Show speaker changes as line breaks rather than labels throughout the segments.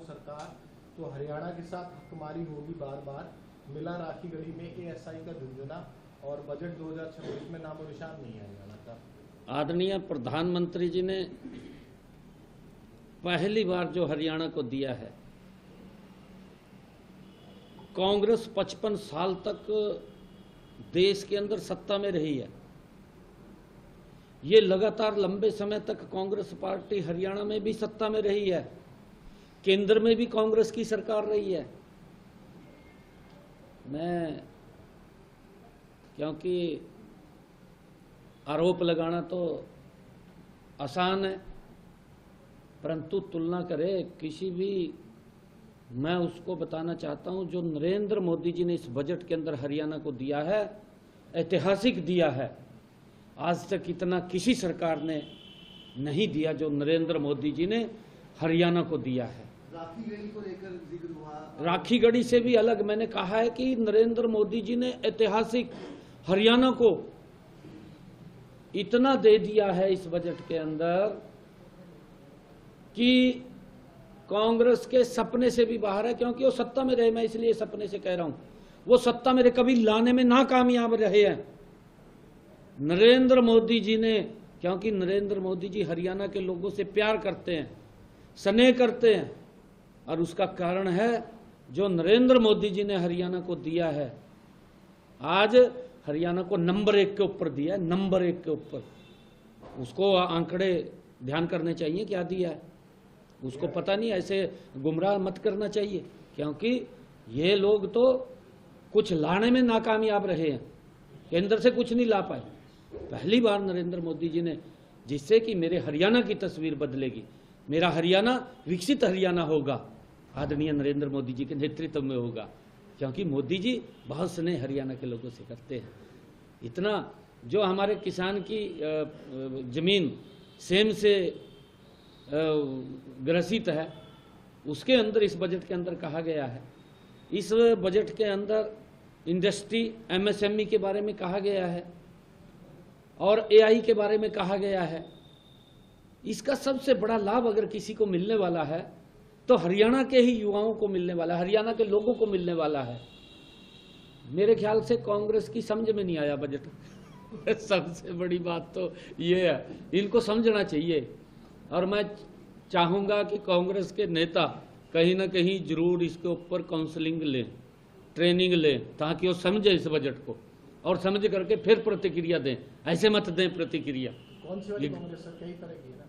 सरकार तो हरियाणा के साथ हकमारी होगी बार बार। मिला राखी गढ़ी में एएसआई का झुंझुना और बजट 2026 में नामो निशान नहीं है हरियाणा का।
आदरणीय प्रधानमंत्री जी ने पहली बार जो हरियाणा को दिया है, कांग्रेस 55 साल तक देश के अंदर सत्ता में रही है। ये लगातार लंबे समय तक कांग्रेस पार्टी हरियाणा में भी सत्ता में रही है, केंद्र में भी कांग्रेस की सरकार रही है। क्योंकि आरोप लगाना तो आसान है, परंतु तुलना करे किसी भी, मैं उसको बताना चाहता हूं जो नरेंद्र मोदी जी ने इस बजट के अंदर हरियाणा को दिया है, ऐतिहासिक दिया है। आज तक इतना किसी सरकार ने नहीं दिया जो नरेंद्र मोदी जी ने हरियाणा को दिया है।
राखी गढ़ी को लेकर जिक्र हुआ।
राखी गढ़ी से भी अलग मैंने कहा है कि नरेंद्र मोदी जी ने ऐतिहासिक हरियाणा को इतना दे दिया है इस बजट के अंदर कि कांग्रेस के सपने से भी बाहर है। क्योंकि वो सत्ता में रहे, मैं इसलिए सपने से कह रहा हूं, वो सत्ता में कभी लाने में नाकामयाब रहे हैं नरेंद्र मोदी जी ने। क्योंकि नरेंद्र मोदी जी हरियाणा के लोगों से प्यार करते हैं, स्नेह करते हैं, और उसका कारण है जो नरेंद्र मोदी जी ने हरियाणा को दिया है। आज हरियाणा को नंबर 1 के ऊपर दिया है, नंबर 1 के ऊपर। उसको आंकड़े ध्यान करने चाहिए क्या दिया है, उसको पता नहीं, ऐसे गुमराह मत करना चाहिए। क्योंकि ये लोग तो कुछ लाने में नाकामयाब रहे हैं, केंद्र से कुछ नहीं ला पाए। पहली बार नरेंद्र मोदी जी ने, जिससे कि मेरे हरियाणा की तस्वीर बदलेगी, मेरा हरियाणा विकसित हरियाणा होगा, आदरणीय नरेंद्र मोदी जी के नेतृत्व में होगा। क्योंकि मोदी जी बहुत स्नेह हरियाणा के लोगों से करते हैं। इतना जो हमारे किसान की जमीन सेम से ग्रसित है, उसके अंदर इस बजट के अंदर कहा गया है। इस बजट के अंदर इंडस्ट्री एमएसएमई के बारे में कहा गया है और एआई के बारे में कहा गया है। इसका सबसे बड़ा लाभ अगर किसी को मिलने वाला है तो हरियाणा के ही युवाओं को मिलने वाला है, हरियाणा के लोगों को मिलने वाला है। मेरे ख्याल से कांग्रेस की समझ में नहीं आया बजट सबसे बड़ी बात तो ये है, इनको समझना चाहिए। और मैं चाहूंगा कि कांग्रेस के नेता कहीं ना कहीं जरूर इसके ऊपर काउंसलिंग लें, ट्रेनिंग लें, ताकि वो समझे इस बजट को और समझ करके फिर प्रतिक्रिया दें। ऐसे मत दें प्रतिक्रिया।
कौन सी वाली कांग्रेस सर, कई तरह की है ना,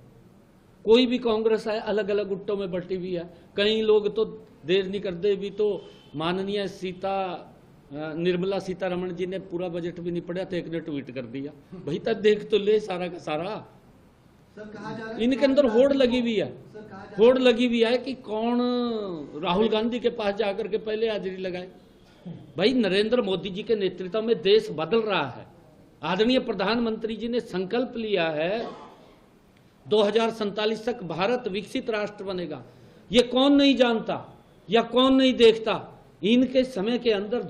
कोई भी कांग्रेस है, अलग अलग गुट्टों में बटी हुई है। कई लोग तो देर नहीं करते भी तो माननीय निर्मला सीतारमण जी ने पूरा बजट भी नहीं पढ़ा तो एक ने ट्वीट कर दिया, भाई तब देख तो ले सारा का सारा।
सर कहा जा रहा है
इनके अंदर होड़ लगी हुई है, होड़ लगी हुई है कि कौन राहुल गांधी के पास जाकर के पहले हाजिरी लगाए। भाई नरेंद्र मोदी जी के नेतृत्व में देश बदल रहा है। आदरणीय प्रधानमंत्री जी ने संकल्प लिया है 2047 तक भारत विकसित राष्ट्र बनेगा। ये कौन नहीं जानता या कौन नहीं देखता। इनके समय के अंदर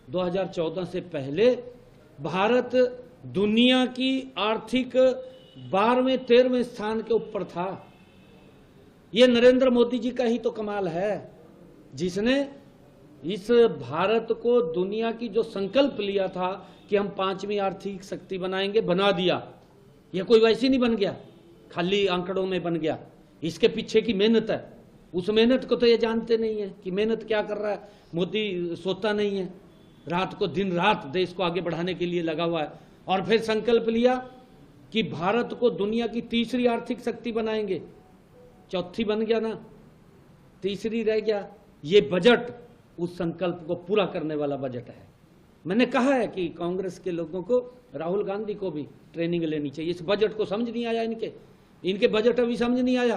2014 से पहले भारत दुनिया की आर्थिक 12वें 13वें स्थान के ऊपर था। ये नरेंद्र मोदी जी का ही तो कमाल है, जिसने इस भारत को दुनिया की जो संकल्प लिया था कि हम 5वीं आर्थिक शक्ति बनाएंगे, बना दिया। ये कोई वैसे नहीं बन गया, खाली आंकड़ों में बन गया। इसके पीछे की मेहनत है, उस मेहनत को तो ये जानते नहीं है कि मेहनत क्या कर रहा है। मोदी सोता नहीं है, रात को दिन रात देश को आगे बढ़ाने के लिए लगा हुआ है। और फिर संकल्प लिया कि भारत को दुनिया की 3री आर्थिक शक्ति बनाएंगे। 4थी बन गया ना, 3री रह गया। ये बजट उस संकल्प को पूरा करने वाला बजट है। मैंने कहा है कि कांग्रेस के लोगों को, राहुल गांधी को भी ट्रेनिंग लेनी चाहिए। इस बजट को समझ नहीं आया, इनके बजट अभी समझ नहीं आया।